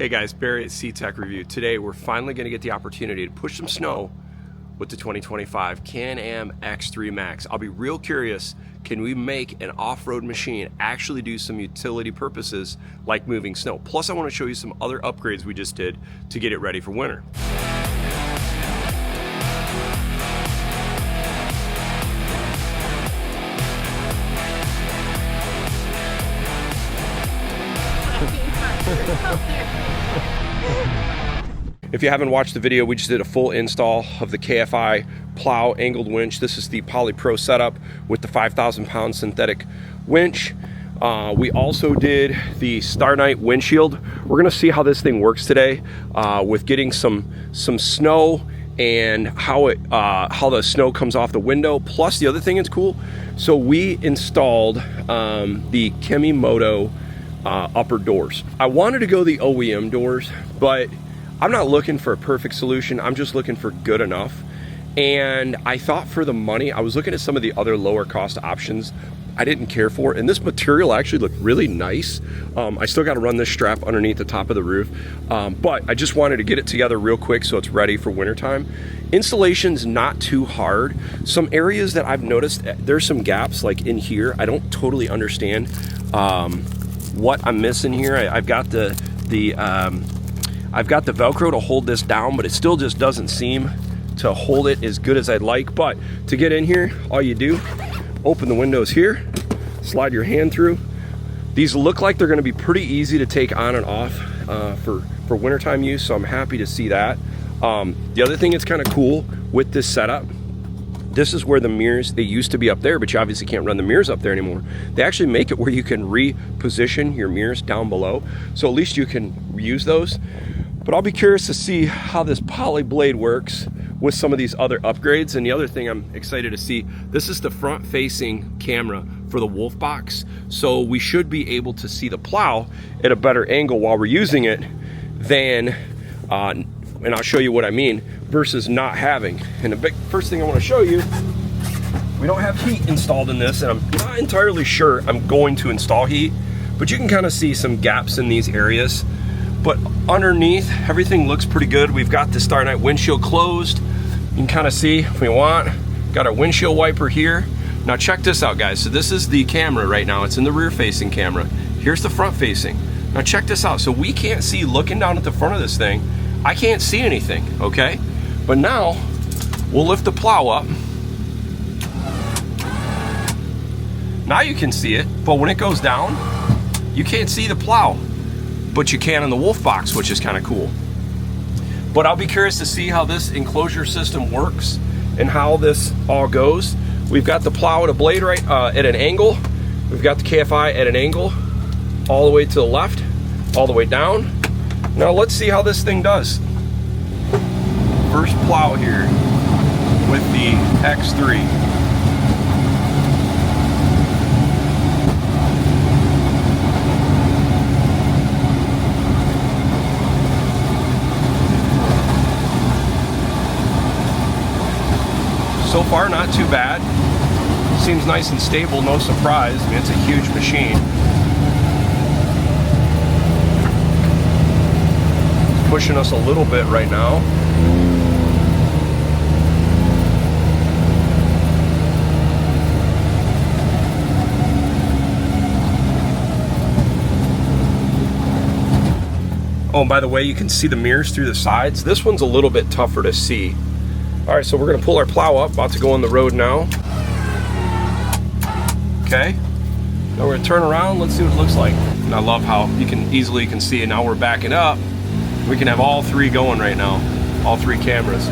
Hey guys, Barry at CTech-review. Today we're finally going to get the opportunity to push some snow with the 2025 Can Am X3 Max. I'll be real curious, can we make an off-road machine actually do some utility purposes like moving snow? Plus I want to show you some other upgrades we just did to get it ready for winter. If you haven't watched the video, we just did a full install of the KFI Plow angled winch. This is the Poly Pro setup with the 5,000-pound synthetic winch. We also did the Starknight windshield. We're gonna see how this thing works today with getting some snow and how the snow comes off the window. Plus the other thing is cool. So we installed the Kemimoto upper doors. I wanted to go the OEM doors, but I'm not looking for a perfect solution. I'm just looking for good enough. And I thought for the money, I was looking at some of the other lower cost options I didn't care for, and this material actually looked really nice. I still got to run this strap underneath the top of the roof, but I just wanted to get it together real quick so it's ready for wintertime. Installation's not too hard. Some areas that I've noticed, there's some gaps like in here. I don't totally understand what I'm missing here. I've got the Velcro to hold this down, but it still just doesn't seem to hold it as good as I'd like. But to get in here, all you do, open the windows here, slide your hand through. These look like they're gonna be pretty easy to take on and off for wintertime use, so I'm happy to see that. The other thing that's kind of cool with this setup, this is where the mirrors, they used to be up there, but you obviously can't run the mirrors up there anymore. They actually make it where you can reposition your mirrors down below, so at least you can use those. But I'll be curious to see how this poly blade works with some of these other upgrades. And the other thing I'm excited to see, this is the front facing camera for the Wolf Box. So we should be able to see the plow at a better angle while we're using it than, and I'll show you what I mean, versus not having. And the big first thing I want to show you, we don't have heat installed in this, and I'm not entirely sure I'm going to install heat, but you can kind of see some gaps in these areas. But underneath, everything looks pretty good. We've got the Starknight windshield closed. You can kind of see if we want. Got our windshield wiper here. Now check this out, guys. So this is the camera right now. It's in the rear facing camera. Here's the front facing. Now check this out. So we can't see, looking down at the front of this thing, I can't see anything, okay? But now, we'll lift the plow up. Now you can see it, but when it goes down, you can't see the plow. But you can in the Wolf Box, which is kind of cool. But I'll be curious to see how this enclosure system works and how this all goes. We've got the plow at a blade right at an angle. We've got the KFI at an angle, all the way to the left, all the way down. Now let's see how this thing does. First plow here with the X3. So far, not too bad. Seems nice and stable, no surprise. I mean, it's a huge machine. It's pushing us a little bit right now. Oh, and by the way, you can see the mirrors through the sides. This one's a little bit tougher to see. All right, so we're gonna pull our plow up, about to go on the road now. Okay, now we're gonna turn around, let's see what it looks like. And I love how you can easily see it. Now we're backing up. We can have all three going right now, all three cameras.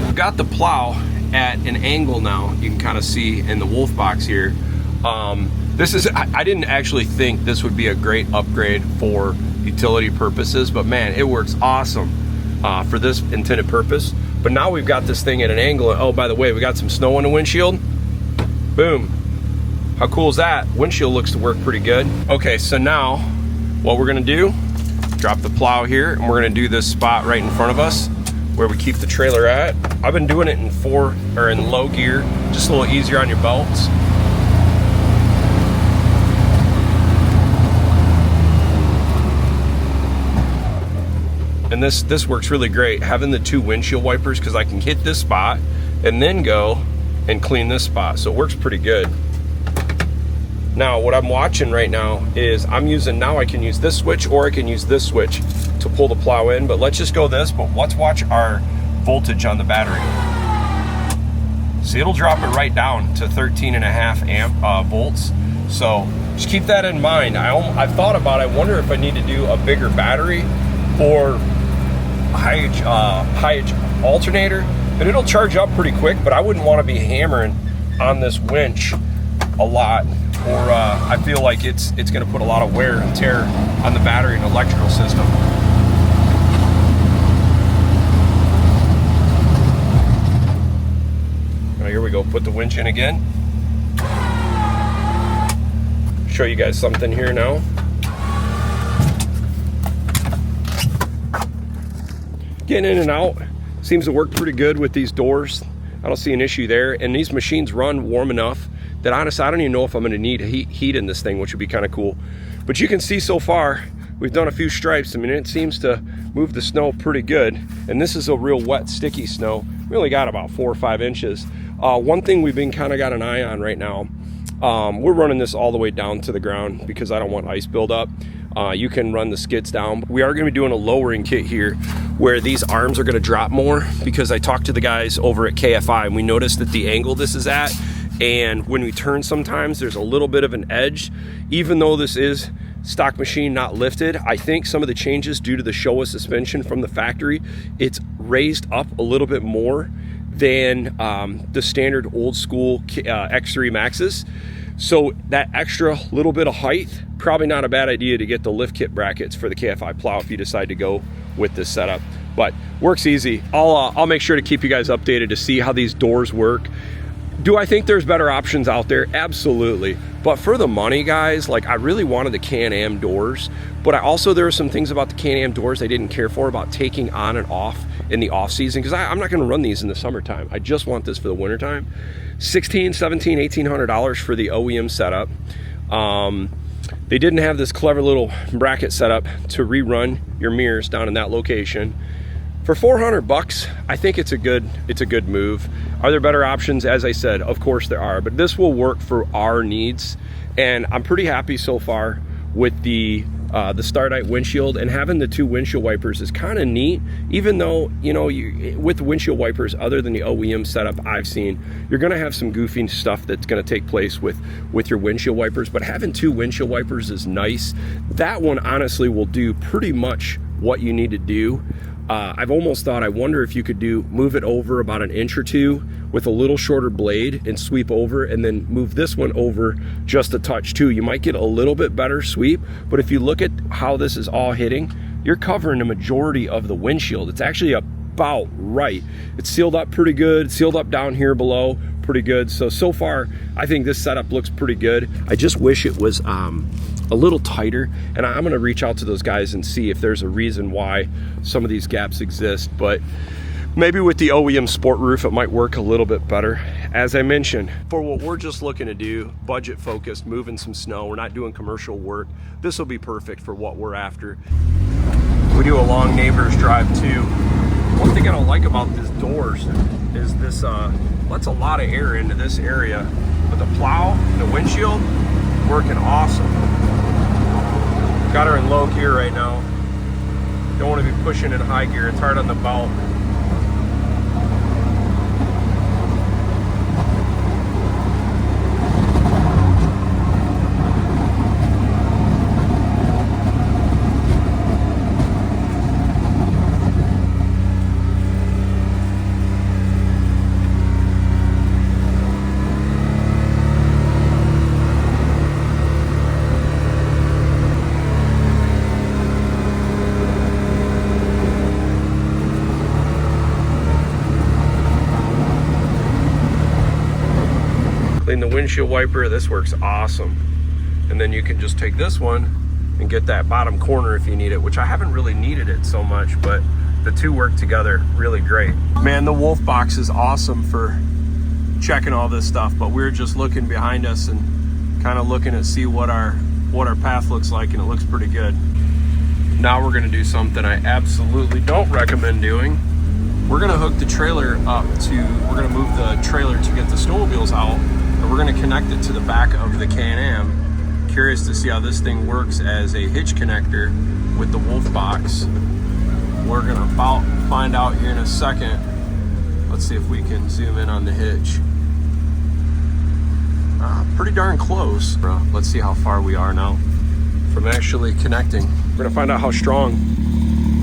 We've got the plow at an angle now, you can kind of see in the Wolf Box here. This is, I didn't actually think this would be a great upgrade for utility purposes, but man, it works awesome. For this intended purpose. But now we've got this thing at an angle. Oh, by the way, we got some snow on the windshield. Boom. How cool is that? Windshield looks to work pretty good. Okay, so now what we're gonna do, drop the plow here, and we're gonna do this spot right in front of us where we keep the trailer at. I've been doing it in low gear, just a little easier on your belts. And this works really great, having the 2 windshield wipers, because I can hit this spot and then go and clean this spot. So it works pretty good. Now what I'm watching right now is I can use this switch, or I can use this switch to pull the plow in, but let's just go this. But let's watch our voltage on the battery. See, it'll drop it right down to 13.5 volts. So just keep that in mind. I've thought about it. I wonder if I need to do a bigger battery or high edge alternator, but it'll charge up pretty quick. But I wouldn't want to be hammering on this winch a lot, or I feel like it's going to put a lot of wear and tear on the battery and electrical system. Now here we go, put the winch in again. Show you guys something here now. Getting in and out seems to work pretty good with these doors. I don't see an issue there, and these machines run warm enough that honestly I don't even know if I'm going to need heat in this thing, which would be kind of cool. But you can see so far we've done a few stripes. I mean, it seems to move the snow pretty good, and this is a real wet, sticky snow. We only got about 4 or 5 inches. One thing we've been kind of got an eye on right now, we're running this all the way down to the ground because I don't want ice buildup. You can run the skids down. We are going to be doing a lowering kit here where these arms are going to drop more, because I talked to the guys over at KFI and we noticed that the angle this is at, and when we turn sometimes there's a little bit of an edge. Even though this is stock machine, not lifted, I think some of the changes due to the Showa suspension from the factory, it's raised up a little bit more than the standard old school X3 Maxes. So that extra little bit of height, probably not a bad idea to get the lift kit brackets for the KFI plow if you decide to go with this setup. But works easy. I'll make sure to keep you guys updated to see how these doors work. Do I think there's better options out there? Absolutely. But for the money, guys, like, I really wanted the Can Am doors, but there were some things about the Can Am doors I didn't care for about taking on and off in the off season, because I'm not going to run these in the summertime. I just want this for the wintertime. $1,600, $1,700, $1,800 for the OEM setup. They didn't have this clever little bracket setup to rerun your mirrors down in that location. For 400 bucks, I think it's a good move. Are there better options? As I said, of course there are, but this will work for our needs, and I'm pretty happy so far with the Starknight windshield. And having the 2 windshield wipers is kind of neat, even though, you know, with the windshield wipers, other than the OEM setup I've seen, you're going to have some goofy stuff that's going to take place with your windshield wipers, but having 2 windshield wipers is nice. That one honestly will do pretty much what you need to do. I've almost thought, I wonder if you could move it over about 1 inch or 2 with a little shorter blade and sweep over, and then move this one over just a touch too. You might get a little bit better sweep, but if you look at how this is all hitting, you're covering the majority of the windshield. It's actually about right. It's sealed up pretty good, sealed up down here below pretty good. So far, I think this setup looks pretty good. I just wish it was a little tighter, and I'm gonna reach out to those guys and see if there's a reason why some of these gaps exist. But maybe with the OEM sport roof it might work a little bit better. As I mentioned, for what we're just looking to do, budget focused, moving some snow, we're not doing commercial work, this will be perfect for what we're after. We do a long neighbor's drive too. One thing I don't like about these doors is this lets a lot of air into this area, but the plow, the windshield, working awesome. Got her in low gear right now. Don't want to be pushing in high gear. It's hard on the belt. Clean the windshield wiper. This works awesome. And then you can just take this one and get that bottom corner if you need it, which I haven't really needed it so much, but the 2 work together really great. Man, the Wolf box is awesome for checking all this stuff, but we're just looking behind us and kind of looking to see what our path looks like, and it looks pretty good. Now we're gonna do something I absolutely don't recommend doing. We're gonna hook the trailer up to, we're gonna move the trailer to get the snowmobiles out, and we're gonna connect it to the back of the Can Am. Curious to see how this thing works as a hitch connector with the wolf box. We're gonna find out here in a second. Let's see if we can zoom in on the hitch. Pretty darn close. Let's see how far we are now from actually connecting. We're gonna find out how strong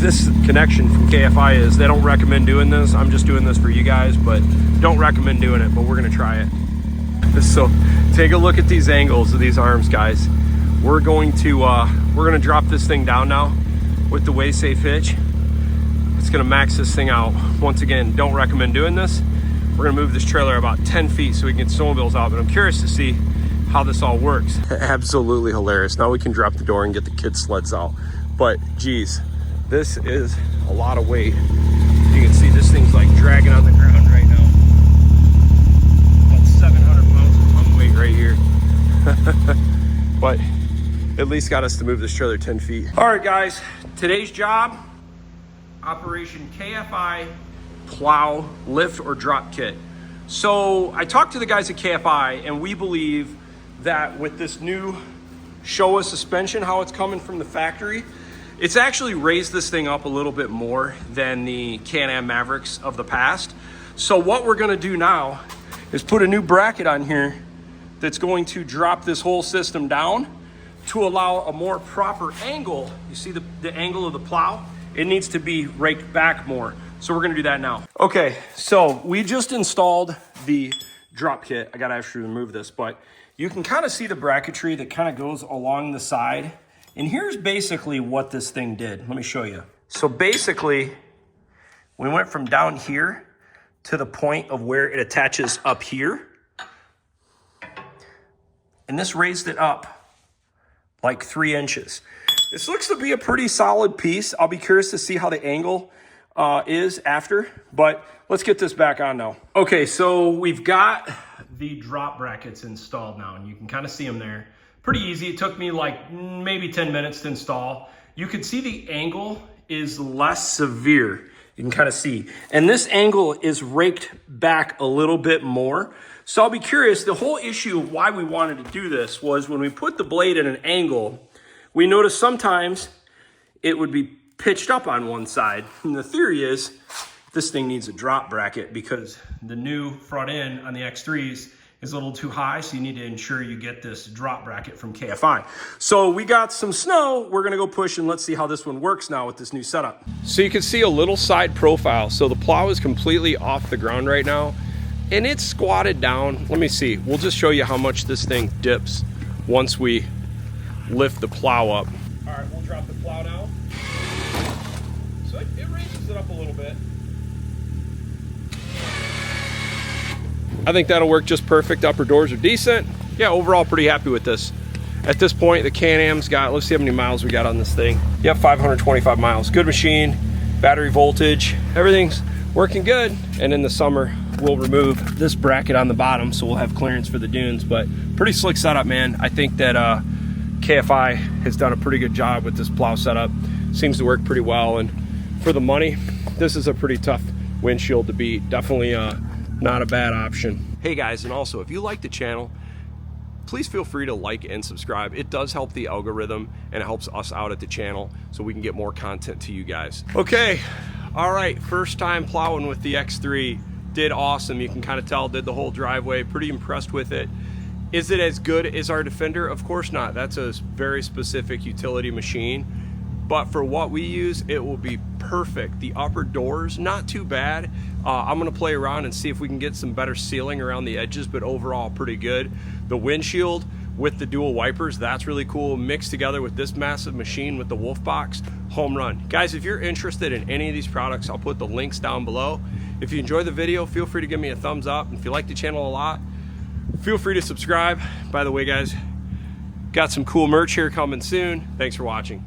this connection from KFI is. They don't recommend doing this. I'm just doing this for you guys, but don't recommend doing it, but we're gonna try it. So take a look at these angles of these arms, guys. We're gonna drop this thing down now with the Way Safe hitch. It's gonna max this thing out. Once again, don't recommend doing this. We're gonna move this trailer about 10 feet so we can get snowmobiles out, but I'm curious to see how this all works. Absolutely hilarious. Now we can drop the door and get the kid sleds out. But geez, this is a lot of weight. You can see this thing's like dragging on the ground right now. About 700 pounds of tongue weight right here. But at least got us to move this trailer 10 feet. All right, guys, today's job, Operation KFI Plow Lift or Drop Kit. So I talked to the guys at KFI, and we believe that with this new Showa suspension, how it's coming from the factory, it's actually raised this thing up a little bit more than the Can Am Mavericks of the past. So what we're gonna do now is put a new bracket on here that's going to drop this whole system down to allow a more proper angle. You see the angle of the plow? It needs to be raked back more. So we're gonna do that now. Okay, so we just installed the drop kit. I gotta actually remove this, but you can kind of see the bracketry that kind of goes along the side. And here's basically what this thing did. Let me show you. So basically, we went from down here to the point of where it attaches up here. And this raised it up like 3 inches. This looks to be a pretty solid piece. I'll be curious to see how the angle is after, but let's get this back on now. Okay, so we've got the drop brackets installed now, and you can kind of see them there. Pretty easy. It took me like maybe 10 minutes to install. You can see the angle is less severe. You can kind of see. And this angle is raked back a little bit more. So I'll be curious, the whole issue of why we wanted to do this was when we put the blade at an angle, we noticed sometimes it would be pitched up on one side. And the theory is this thing needs a drop bracket because the new front end on the X3s is a little too high, so you need to ensure you get this drop bracket from KFI. So we got some snow, we're gonna go push and let's see how this one works now with this new setup. So you can see a little side profile. So the plow is completely off the ground right now and it's squatted down. Let me see, we'll just show you how much this thing dips once we lift the plow up. All right, we'll drop the plow now. So it raises it up a little bit. I think that'll work just perfect. Upper doors are decent. Yeah, overall pretty happy with this. At this point, the Can Am's got, let's see how many miles we got on this thing. Yep, 525 miles. Good machine, battery voltage, everything's working good. And in the summer, we'll remove this bracket on the bottom so we'll have clearance for the dunes. But pretty slick setup, man. I think that KFI has done a pretty good job with this plow setup. Seems to work pretty well. And for the money, this is a pretty tough windshield to beat. Definitely not a bad option. Hey guys, and also if you like the channel, please feel free to like and subscribe. It does help the algorithm and it helps us out at the channel so we can get more content to you guys. Okay, all right, first time plowing with the X3. Did awesome. You can kind of tell, did the whole driveway. Pretty impressed with it. Is it as good as our Defender? Of course not. That's a very specific utility machine. But for what we use, it will be perfect. The upper doors, not too bad. I'm gonna play around and see if we can get some better sealing around the edges, but overall pretty good. The windshield with the dual wipers, that's really cool. Mixed together with this massive machine with the wolf box, home run. Guys, if you're interested in any of these products, I'll put the links down below. If you enjoy the video, feel free to give me a thumbs up. If you like the channel a lot, feel free to subscribe. By the way, guys, got some cool merch here coming soon. Thanks for watching.